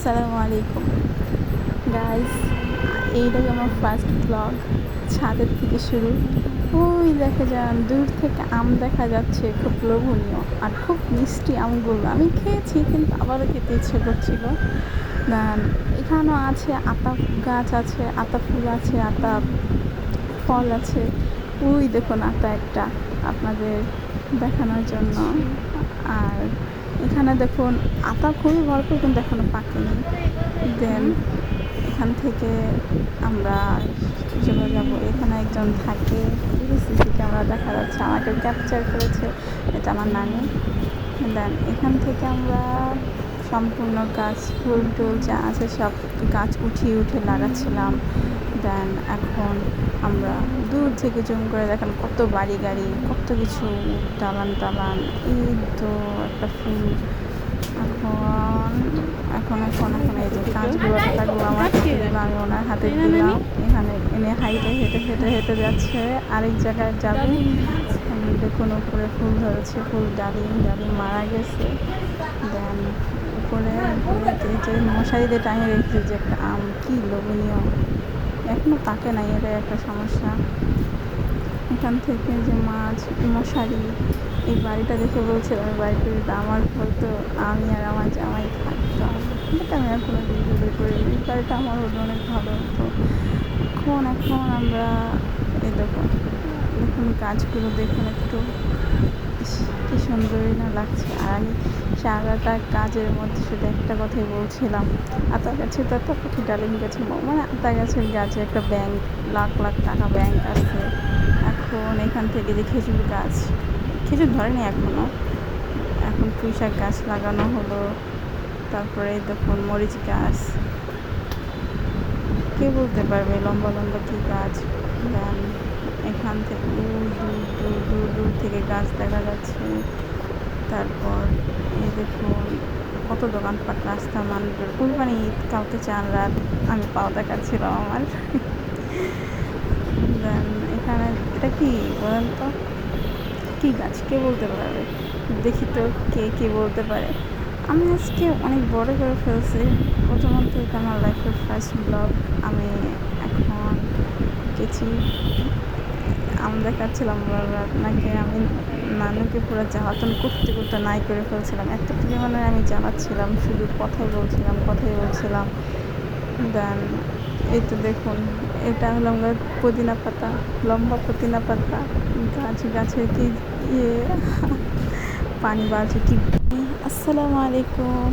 আসসালামু আলাইকুম গাইস, এইটাই আমার ফার্স্ট ব্লগ। ছাদের থেকে শুরু। ওই দেখা যান দূর থেকে আম দেখা যাচ্ছে, খুব লোভনীয় আর খুব মিষ্টি আমগুলো। আমি খেয়েছি কিন্তু আবারও খেতে ইচ্ছে করছিল। দেন এখানেও আছে আতা গাছ, আছে আতা ফুল, আছে আতা ফল আছে। ওই দেখুন আতা একটা আপনাদের দেখানোর জন্য। আর এখানে দেখুন আতা খুবই ভরপুর কিন্তু এখনো পাকেনি। দেন এখান থেকে আমরা চলে যাব। এখানে একজন থাকে, সিসি ক্যামেরা দেখা যাচ্ছে, আমাকে ক্যাপচার করেছে, এটা আমার নানি। দেন এখান থেকে আমরা সম্পূর্ণ গাছ, ফুল টুল যা আছে সব গাছ উঠিয়ে উঠে লাগাচ্ছিলাম। দেন এখন আমরা দূর থেকে জুম করে দেখেন কত বাড়ি গাড়ি, কত কিছু, দালান টালান। এই তো একটা ফুল। এখন এখন এখন এখন এই যে কাঁচগুলো টাকাগুলো আমার হাতে দিল, আমি ওনার হাতে দিলাম। এখানে এনে হেঁটে হেঁটে হেঁটে হেঁটে যাচ্ছে, আরেক জায়গায় যাবে। দেখুন উপরে ফুল ধরেছে, ফুল ডালিম ডালিম মারা গেছে। দেন উপরে যে মশারিতে টাঙিয়ে রেখেছে যে একটা আম, কি লোভনীয়, এখনো পাকে নাই, এটাই একটা সমস্যা। এখান থেকে যে মাছ, মশারি, এই বাড়িটা দেখে বলছিলাম এই বাড়িটা যদি আমার হতো, আমি আর আমার জামাই থাকতাম, কিন্তু আমি আর কোনো দিন ভিডিও করিনি। এই বাড়িটা আমার হতো অনেক ভালো হতো। এখন আমরা এই দেখুন দেখুন গাছগুলো দেখুন একটু, কি সুন্দরই না লাগছে। আর আমি সারাটা কাজের মধ্যে শুধু একটা কথাই বলছিলাম, আতা গাছে তো পাখি, ডালিম গাছে মানে আতা গাছের গাছে একটা ব্যাংক, লাখ লাখ টাকা ব্যাংক আছে। এখন এখান থেকে যে খেজুর গাছ, খেজুর ধরেনি এখনও, এখন পুঁই শাক গাছ লাগানো হলো। তারপরে দেখুন মরিচ গাছ, কে বলতে পারবে লম্বা লম্বা কী গাছ। দেন এখান থেকে দূর দূর দূর দূর দূর থেকে গাছ দেখা যাচ্ছে। তারপর এই দেখুন কত দোকানপাট, রাস্তা, মানুষের কুরবানি ঈদ কালকে 4 রাত, আমি পাও দেখাচ্ছিলাম আমার। দেন এখানে এটা কি বলেন তো, কী গাছ, কে বলতে পারবে? দেখি তো কে বলতে পারে। আমি আজকে অনেক বড় করে ফেলছি। প্রথমত এটা আমার লাইফের ফার্স্ট ব্লগ। আমি এখন গেছি, আমি দেখাচ্ছিলাম আপনাকে, আমি নানুকে পুরো জ্বালাতন করতে করতে নাই করে ফেলছিলাম। এত পরিমাণে আমি জ্বালাচ্ছিলাম, শুধু কথাই বলছিলাম। দেন এই তো দেখুন, এটা হলো আমরা পুদিনা পাতা, লম্বা পুদিনা পাতা গাছের কি ইয়ে, পানি বাড়ছে কি। আসসালামু আলাইকুম।